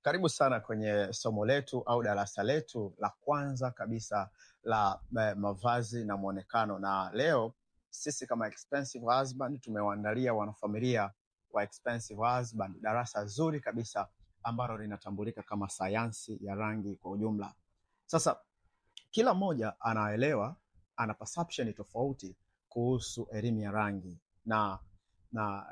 Karibu sana kwenye somo letu au darasa letu la kwanza kabisa la mavazi na muonekano. Na leo sisi kama Expensive Husband tumewaandalia wanafamilia wa Expensive Husband darasa zuri kabisa ambalo linatambulika kama sayansi ya rangi kwa ujumla. Sasa kila mmoja anaelewa, ana perception tofauti kuhusu elimu ya rangi na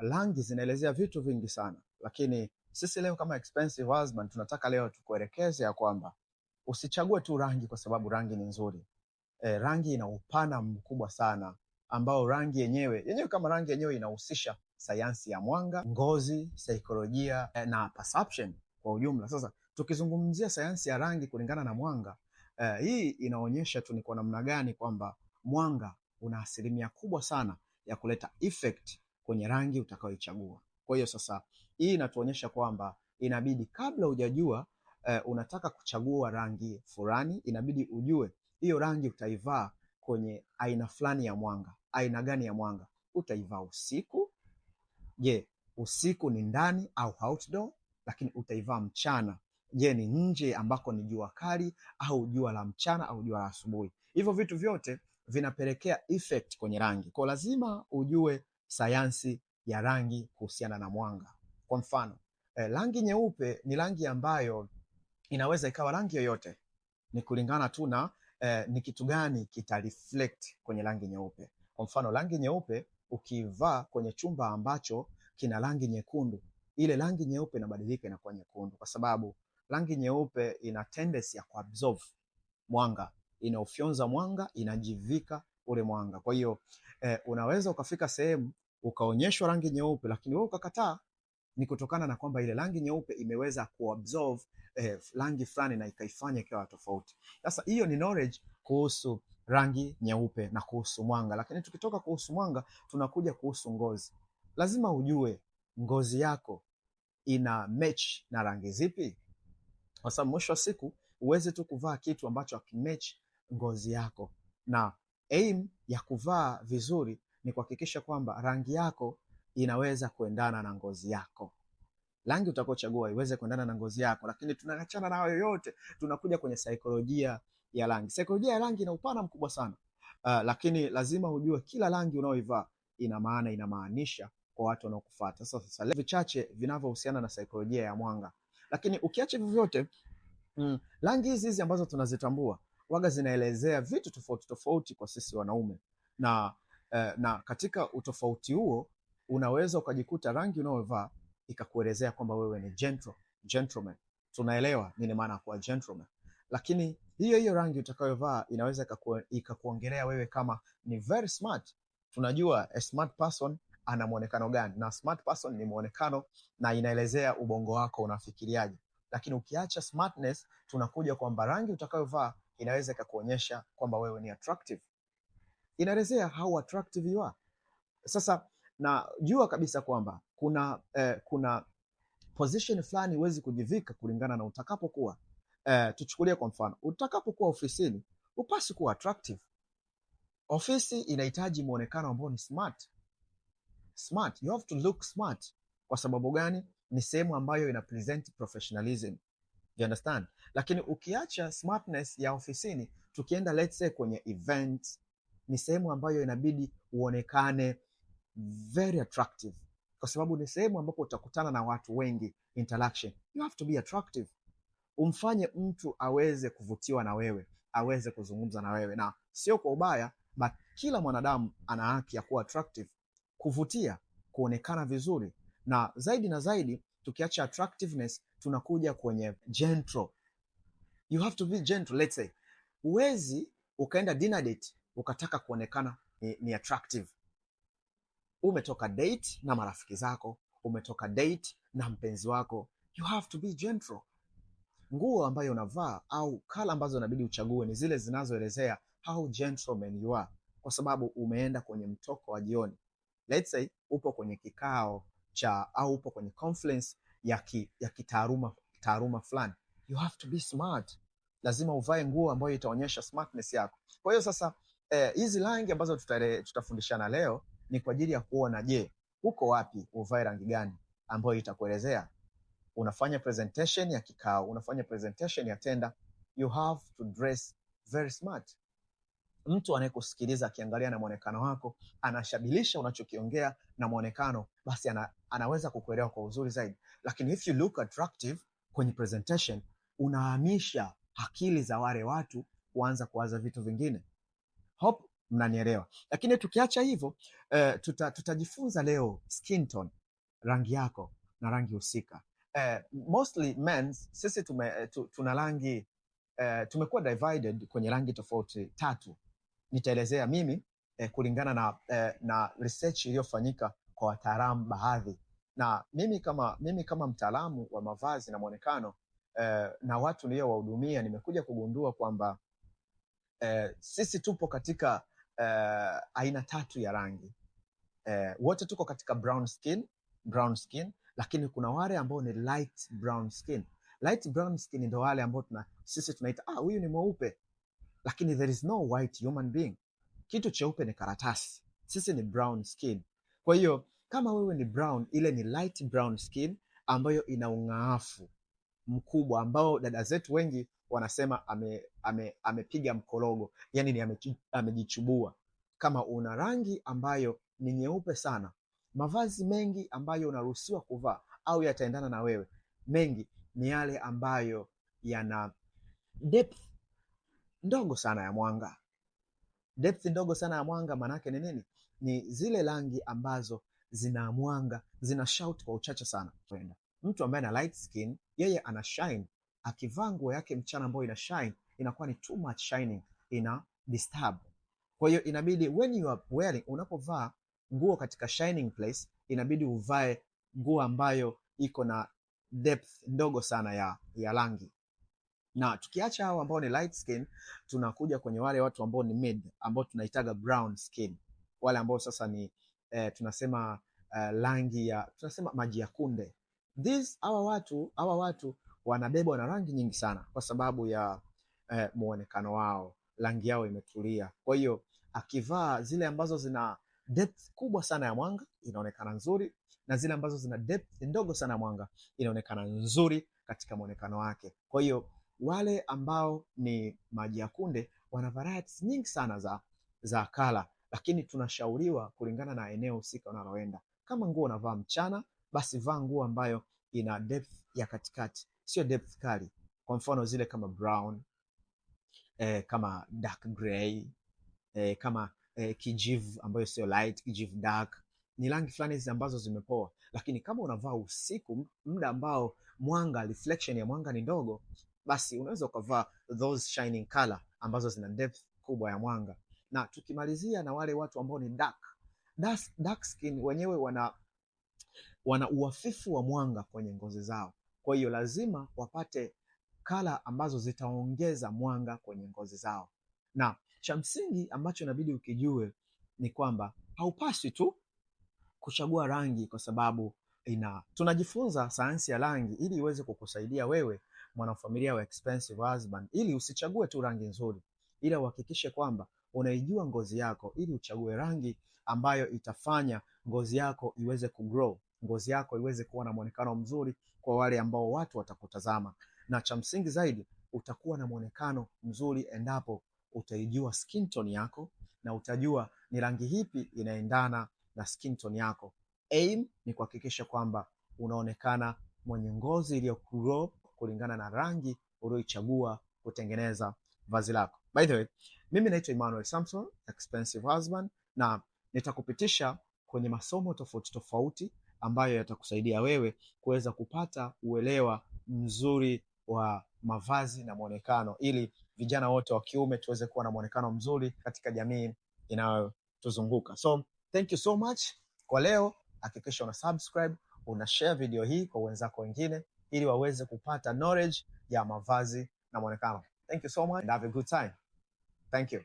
rangi zinaelezea vitu vingi sana, lakini sisi leo kama Expensive Husband tunataka leo tukuelekeze ya kwamba usichague tu rangi kwa sababu rangi ni nzuri. Rangi ina upana mkubwa sana ambao rangi yenyewe kama rangi yenyewe inahusisha sayansi ya mwanga, ngozi, saikolojia na perception kwa ujumla. Sasa tukizungumzia sayansi ya rangi kulingana na mwanga, hii inaonyesha tu ni kwa namna gani kwamba mwanga una asilimia kubwa sana ya kuleta effect kwenye rangi utakayoichagua. Kwa hiyo sasa hii inatuonyesha kwamba inabidi kabla hujajua unataka kuchagua rangi fulani, inabidi ujue hiyo rangi utaivaa kwenye aina fulani ya mwanga. Aina gani ya mwanga? Utaivaa usiku. Je, usiku ni ndani au outdoor? Lakini utaivaa mchana. Je, ni nje ambako ni jua kali au jua la mchana au jua la asubuhi? Hivyo vitu vyote vinapelekea effect kwenye rangi. Kwa lazima ujue sayansi ya rangi kuhusiana na mwanga. Kwa mfano, rangi nyeupe ni rangi ambayo inaweza ikawa rangi yoyote, ni kulingana tu na ni kitu gani kita reflect kwenye rangi nyeupe. Kwa mfano, rangi nyeupe ukivaa kwenye chumba ambacho kina rangi nyekundu, ile rangi nyeupe inabadilika inakuwa nyekundu, kwa sababu rangi nyeupe ina tendency ya kuabsorb mwanga, inaufyonza mwanga, inajivika ule mwanga. Kwa hiyo unaweza ukafika sehemu ukaonyeshwa rangi nyeupe, lakini wewe ukakataa. Ni kutokana na kwamba ile rangi nyeupe imeweza kuabsorb rangi fulani na ikaifanya ikawa tofauti. Sasa hiyo ni knowledge kuhusu rangi nyeupe na kuhusu mwanga. Lakini tukitoka kuhusu mwanga, tunakuja kuhusu ngozi. Lazima ujue ngozi yako ina match na rangi zipi, kwa sababu mwisho wa siku uweze tu kuvaa kitu ambacho hakimatch ngozi yako. Na aim ya kuvaa vizuri ni kuhakikisha kwamba rangi yako inaweza kuendana na ngozi yako. Rangi utakayochagua iweze kuendana na ngozi yako. Lakini tunaachana na hayo yote, tunakuja kwenye saikolojia ya rangi. Saikolojia ya rangi ina upana mkubwa sana. Lakini lazima ujue kila rangi unaoivaa ina maana, inamaanisha kwa watu wanaokufuata. Sasa leo vichache vinavyohusiana na saikolojia ya mwanga. Lakini ukiacha hivyo vyote, rangi hizi ambazo tunazitambua waga zinaelezea vitu tofauti tofauti kwa sisi wanaume, na katika utofauti huo unaweza ukajikuta rangi unaovaa ikakuelezea kwamba wewe ni gentleman. Tunaelewa nini maana ya kuwa gentleman. Lakini hiyo rangi utakayovaa inaweza ikakuongelea wewe kama ni very smart. Tunajua a smart person ana muonekano gani, na smart person ni muonekano na inaelezea ubongo wako unafikiriaje. Lakini ukiacha smartness, tunakuja kwamba rangi utakayovaa inaweza ikakuonyesha kwamba wewe ni attractive. Inaelezea how attractive you are. Sasa najua kabisa kwamba kuna position fulani huwezi kujivika kulingana na utakapokuwa. Tuchukulie kwa mfano, utakapokuwa ofisini upasi kuwa attractive. Ofisi inahitaji muonekano ambao ni smart. You have to look smart. Kwa sababu gani? Ni sehemu ambayo ina present professionalism. You understand? Lakini ukiacha smartness ya ofisini, tukienda let's say kwenye events, ni sehemu ambayo inabidi uonekane very attractive, kwa sababu ni sehemu ambapo utakutana na watu wengi, interaction. You have to be attractive. Umfanye mtu aweze kuvutiwa na wewe, aweze kuzungumza na wewe, na sio kwa ubaya, but kila mwanadamu ana haki ya kuwa attractive, kuvutia, kuonekana vizuri. Na zaidi tukiacha attractiveness, tunakuja kwenye gentle. You have to be gentle. Let's say uwezi ukaenda dinner date ukataka kuonekana ni attractive. Umetoka date na marafiki zako, umetoka date na mpenzi wako, you have to be gentle. Nguo ambayo unavaa au kala ambazo inabidi uchague ni zile zinazoelezea how gentleman you are, kwa sababu umeenda kwenye mtoko wa jioni. Let's say upo kwenye kikao au upo kwenye conference ya kitaaluma fulani. You have to be smart. Lazima uvae nguo ambayo itaonyesha smartness yako. Kwa hiyo sasa hizi rangi ambazo tutafundishana leo ni kwa ajili ya kuona, je, uko wapi, uvae rangi gani ambayo itakuelezea unafanya presentation ya kikao, unafanya presentation ya tenda, you have to dress very smart. Mtu anayekusikiliza akiangalia na mwonekano wako, anashabilisha unachokiongea na mwonekano, basi anaweza kukuelewa kwa uzuri zaidi. Lakini if you look attractive kwenye presentation, unahamisha akili za wale watu kuanza kuwaza vitu vingine. Hope mnanielewa. Lakini tukiacha hivyo, tutajifunza leo skin tone, rangi yako na rangi husika. Mostly men, sisi tuna rangi, tumekuwa divided kwenye rangi tofauti 3. Nitaelezea mimi kulingana na research iliyofanyika kwa wataalamu baadhi, na mimi kama mtaalamu wa mavazi na mwonekano na watu niliyowahudumia, nimekuja kugundua kwamba sisi tupo katika aina 3 ya rangi. Wote tuko katika brown skin, lakini kuna wale ambao ni light brown skin. Light brown skin ndio wale ambao sisi tunaita huyu ni mweupe, lakini there is no white human being. Kitu cheupe ni karatasi, sisi ni brown skin. Kwa hiyo kama wewe ni brown, ile ni light brown skin ambayo ina ung'aafu mkubwa, ambao dada zetu wengi wanasema amepiga mkorogo, yani ni amejichubua. Kama una rangi ambayo ni nyeupe sana, mavazi mengi ambayo unaruhusiwa kuvaa au yataendana na wewe, mengi ni yale ambayo yana depth ndogo sana ya mwanga. Depth ndogo sana ya mwanga manake ni nini? Ni zile rangi ambazo zina mwanga, zina shout kwa uchache sana. Mtu ambaye ana light skin, yeye ana shine. Akivaa nguo yake mchana ambayo ina shine, inakuwa ni too much shining, ina disturb. Kwa hiyo inabidi when you are wearing, unapovaa nguo katika shining place, inabidi uvae nguo ambayo iko na depth ndogo sana ya rangi. Na tukiacha hao ambao ni light skin, tunakuja kwenye wale watu ambao ni mid, ambao tunaitaga brown skin. Wale ambao sasa ni tunasema rangi ya, tunasema maji ya kunde. Hawa watu wanabebwa na rangi nyingi sana kwa sababu ya muonekano wao, rangi yao imetulia. Kwa hiyo akivaa zile ambazo zina depth kubwa sana ya mwanga, inaonekana nzuri, na zile ambazo zina depth ndogo sana ya mwanga, inaonekana nzuri katika muonekano wake. Kwa hiyo wale ambao ni maji ya kunde wana varieties nyingi sana za kala, lakini tunashauriwa kulingana na eneo husika unaloenda. Kama nguo unavaa mchana, basi vaa nguo ambayo ina depth ya katikati, sio depth kali. Kwa mfano zile kama brown, kama dark gray, kama kijivu ambayo sio light, kijivu dark, ni rangi fulani ambazo zimepoa. Lakini kama unavaa usiku, muda ambao mwanga, reflection ya mwanga ni ndogo, basi unaweza ukavaa those shining color ambazo zina depth kubwa ya mwanga. Na tukimalizia na wale watu ambao ni dark skin, wenyewe wana uhafifu wa mwanga kwenye ngozi zao. Kwa hiyo lazima wapate kala ambazo zitaongeza mwanga kwenye ngozi zao. Na cha msingi ambacho inabidi ukijue ni kwamba haupaswi tu kuchagua rangi kwa sababu tunajifunza sayansi ya rangi ili iweze kukusaidia wewe mwanafamilia wa Expensive Husband, ili usichague tu rangi nzuri, ila uhakikishe kwamba unaijua ngozi yako, ili uchague rangi ambayo itafanya ngozi yako iweze kugrow, ngozi yako iweze kuwa na muonekano mzuri kwa wale ambao watu watakutazama. Na cha msingi zaidi, utakuwa na muonekano mzuri endapo utaijua skin tone yako na utajua ni rangi hipi inaendana na skin tone yako. Aim ni kuhakikisha kwamba unaonekana mwenye ngozi iliyo grow kulingana na rangi ulioichagua kutengeneza vazi lako. By the way, mimi naitwa Emmanuel Samson, Expensive Husband, na nitakupitisha kwenye masomo tofauti tofauti ambayo yatakusaidia wewe kuweza kupata uelewa mzuri wa mavazi na muonekano, ili vijana wote wa kiume tuweze kuwa na muonekano mzuri katika jamii inayotuzunguka. So, thank you so much. Kwa leo, hakikisha una subscribe, una share video hii kwa wenzako wengine ili waweze kupata knowledge ya mavazi na muonekano. Thank you so much and have a good time. Thank you.